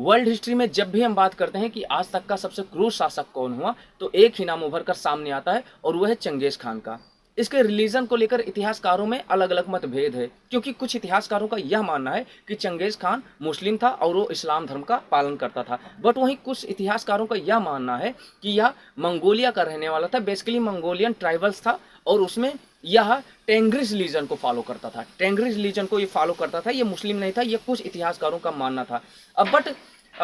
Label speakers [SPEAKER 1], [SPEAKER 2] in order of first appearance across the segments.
[SPEAKER 1] World history में जब भी हम बात करते हैं कि आज तक का सबसे क्रूर शासक कौन हुआ, तो एक ही नाम उभर कर सामने आता है और वह है चंगेज खान का। इसके रिलीजन को लेकर इतिहासकारों में अलग अलग मतभेद है, क्योंकि कुछ इतिहासकारों का यह मानना है कि चंगेज खान मुस्लिम था और वो इस्लाम धर्म का पालन करता था। बट वहीं कुछ इतिहासकारों का यह मानना है कि यह मंगोलिया का रहने वाला था, बेसिकली मंगोलियन ट्राइबल्स था, और उसमें यह टेंग्रिस रिलीजन को फॉलो करता था। टेंग्रिस रिलीजन को ये फॉलो करता था, ये मुस्लिम नहीं था, ये कुछ इतिहासकारों का मानना था। अब बट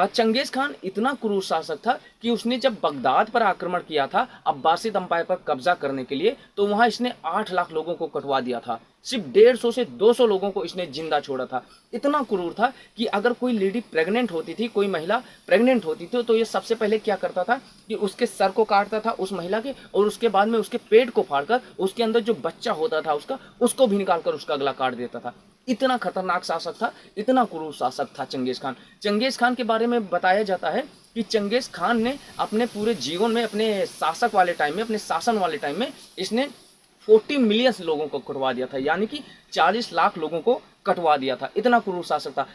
[SPEAKER 1] चंगेज खान इतना क्रूर शासक था कि उसने जब बगदाद पर आक्रमण किया था अब्बासिद अंपायर पर कब्जा करने के लिए, तो वहां इसने 8 लाख लोगों को कटवा दिया था। सिर्फ 150 से 200 लोगों को इसने जिंदा छोड़ा था। इतना क्रूर था कि अगर कोई लेडी प्रेग्नेंट होती थी, कोई महिला प्रेग्नेंट होती थी, तो ये सबसे पहले क्या करता था कि उसके सर को काटता था उस महिला के, और उसके बाद में उसके पेट को फाड़कर उसके अंदर जो बच्चा होता था उसको भी निकालकर उसका गला काट देता था। इतना खतरनाक शासक था, इतना क्रूर शासक था चंगेज खान। चंगेज खान के बारे में बताया जाता है कि चंगेज खान ने अपने पूरे जीवन में, अपने शासक वाले टाइम में, अपने शासन वाले टाइम में, इसने 40 मिलियन लोगों को कटवा दिया था, यानी कि 40 लाख लोगों को कटवा दिया था। इतना क्रूर शासक था।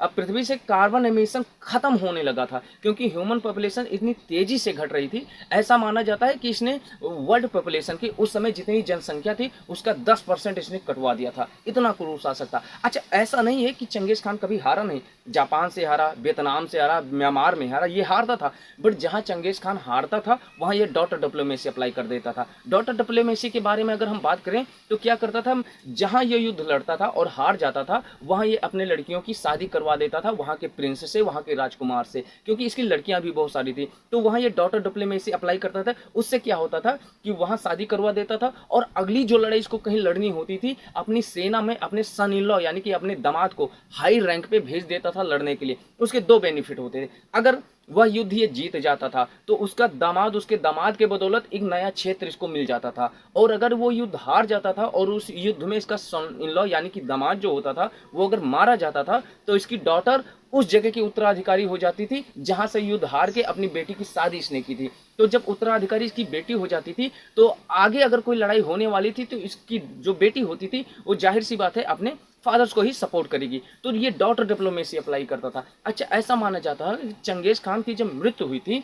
[SPEAKER 1] पृथ्वी से कार्बन एमिशन खत्म होने लगा था, क्योंकि ह्यूमन पॉपुलेशन इतनी तेजी से घट रही थी। ऐसा माना जाता है कि इसने वर्ल्ड पॉपुलेशन की उस समय जितनी जनसंख्या थी उसका 10% इसने कटवा दिया था। इतना क्रूर शासक था। अच्छा, ऐसा नहीं है कि चंगेज खान कभी हारा नहीं। जापान से हारा, वियतनाम से हारा, म्यांमार में हारा, ये हारता था। बट जहां चंगेज खान हारता था वहां ये डॉटर डिप्लोमेसी अप्लाई कर देता था। डॉटर डिप्लोमेसी के बारे में अगर हम बात करें तो क्या करता था, जहां ये युद्ध लड़ता था और हार जाता था, वहां ये अपने लड़कियों की शादी करवा देता था वहां के प्रिंस से, वहां के राजकुमार से, क्योंकि इसकी लड़कियां भी बहुत सारी थी। तो वहां ये डॉटर डिप्लोमेसी अप्लाई करता था। उससे क्या होता था कि वहां शादी करवा देता था, और अगली जो लड़ाई इसको कहीं लड़नी होती थी, अपनी सेना में अपने सन इन लॉ यानी कि अपने दामाद को हाई रैंक पे भेज देता था लड़ने के लिए। उसके 2 बेनिफिट होते थे। अगर वह युद्ध ये जीत जाता था तो उसके दामाद के बदौलत एक नया क्षेत्र इसको मिल जाता था, और अगर वो युद्ध हार जाता था और उस युद्ध में इसका सन इन लॉ यानी कि दामाद जो होता था वो अगर मारा जाता था, तो इसकी डॉटर उस जगह की उत्तराधिकारी हो जाती थी जहां से युद्ध हार के अपनी बेटी की शादी इसने की थी। तो जब उत्तराधिकारी इसकी बेटी हो जाती थी, तो आगे अगर कोई लड़ाई होने वाली थी तो इसकी जो बेटी होती थी वो जाहिर सी बात है अपने फादर्स को ही सपोर्ट करेगी। तो ये डॉटर डिप्लोमेसी अप्लाई करता था। अच्छा, ऐसा माना जाता है कि चंगेज खान की जब मृत्यु हुई थी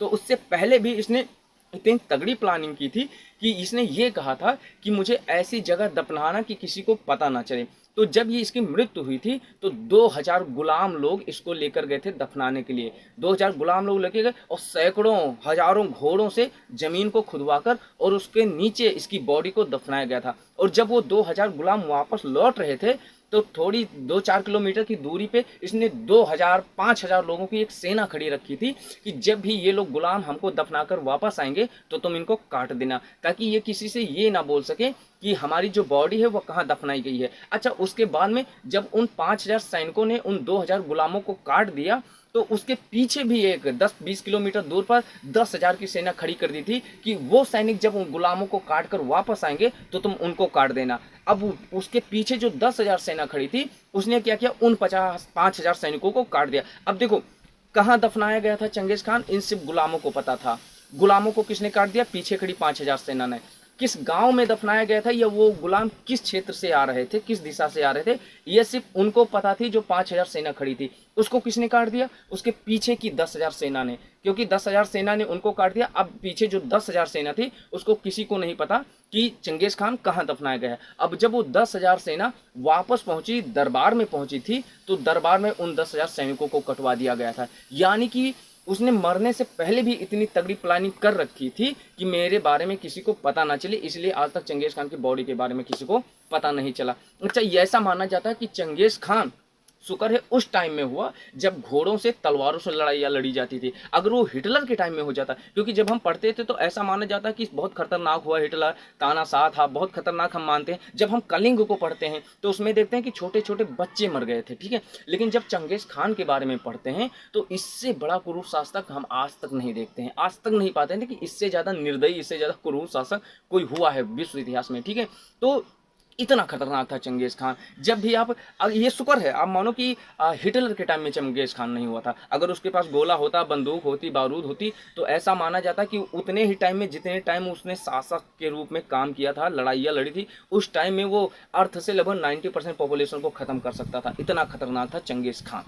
[SPEAKER 1] तो उससे पहले भी इसने इतनी तगड़ी प्लानिंग की थी कि इसने ये कहा था कि मुझे ऐसी जगह दफनाना कि किसी को पता ना चले। तो जब ये इसकी मृत्यु हुई थी तो 2000 गुलाम लोग इसको लेकर गए थे दफनाने के लिए। 2000 गुलाम लोग लेके गए और सैकड़ों हजारों घोड़ों से जमीन को खुदवाकर और उसके नीचे इसकी बॉडी को दफनाया गया था। और जब वो 2000 गुलाम वापस लौट रहे थे तो थोड़ी 2-4 किलोमीटर की दूरी पे इसने 2000-5000 लोगों की एक सेना खड़ी रखी थी कि जब भी ये लोग गुलाम हमको दफनाकर वापस आएंगे तो तुम इनको काट देना, ताकि ये किसी से ये ना बोल सके कि हमारी जो बॉडी है वो कहाँ दफनाई गई है। अच्छा, उसके बाद में जब उन 5000 सैनिकों ने उन 2000 गुलामों को काट दिया तो उसके पीछे भी एक 10-20 किलोमीटर दूर पर 10,000 की सेना खड़ी कर दी थी कि वो सैनिक जब उन गुलामों को काट कर वापस आएंगे तो तुम उनको काट देना। अब उसके पीछे जो 10,000 सेना खड़ी थी उसने क्या किया, उन 5,000 सैनिकों को काट दिया। अब देखो कहाँ दफनाया गया था चंगेज खान, इन सिर्फ गुलामों को पता था। गुलामों को किसने काट दिया? पीछे खड़ी 5,000 सेना ने। किस गांव में दफनाया गया था या वो गुलाम किस क्षेत्र से आ रहे थे, किस दिशा से आ रहे थे, ये सिर्फ उनको पता थी जो 5,000 सेना खड़ी थी। उसको किसने काट दिया? उसके पीछे की 10,000 सेना ने, क्योंकि 10,000 सेना ने उनको काट दिया। अब पीछे जो 10,000 सेना थी उसको किसी को नहीं पता कि चंगेज खान कहाँ दफनाया गया है। अब जब वो 10,000 सेना वापस पहुंची, दरबार में पहुंची थी, तो दरबार में उन 10,000 सैनिकों को कटवा दिया गया था। यानी कि उसने मरने से पहले भी इतनी तगड़ी प्लानिंग कर रखी थी कि मेरे बारे में किसी को पता ना चले, इसलिए आज तक चंगेज खान की बॉडी के बारे में किसी को पता नहीं चला। अच्छा, ऐसा माना जाता है कि चंगेज खान शुक्र है उस टाइम में हुआ जब घोड़ों से तलवारों से लड़ाइयाँ लड़ी जाती थी। अगर वो हिटलर के टाइम में हो जाता, क्योंकि जब हम पढ़ते थे तो ऐसा माना जाता कि बहुत खतरनाक हुआ हिटलर, तानाशाह था, बहुत खतरनाक हम मानते हैं। जब हम कलिंग को पढ़ते हैं तो उसमें देखते हैं कि छोटे छोटे बच्चे मर गए थे, ठीक है। लेकिन जब चंगेज खान के बारे में पढ़ते हैं तो इससे बड़ा क्रूर शासक हम आज तक नहीं देखते हैं, आज तक नहीं पाते हैं कि इससे ज़्यादा निर्दयी, इससे ज़्यादा क्रूर शासक कोई हुआ है विश्व इतिहास में, ठीक है। तो इतना खतरनाक था चंगेज खान। जब भी आप ये शुक्र है, आप मानो कि हिटलर के टाइम में चंगेज खान नहीं हुआ था। अगर उसके पास गोला होता, बंदूक होती, बारूद होती, तो ऐसा माना जाता कि उतने ही टाइम में जितने टाइम उसने शासक के रूप में काम किया था, लड़ाइयाँ लड़ी थी, उस टाइम में वो अर्थ से लगभग 90% पॉपुलेशन को खत्म कर सकता था। इतना खतरनाक था चंगेज खान।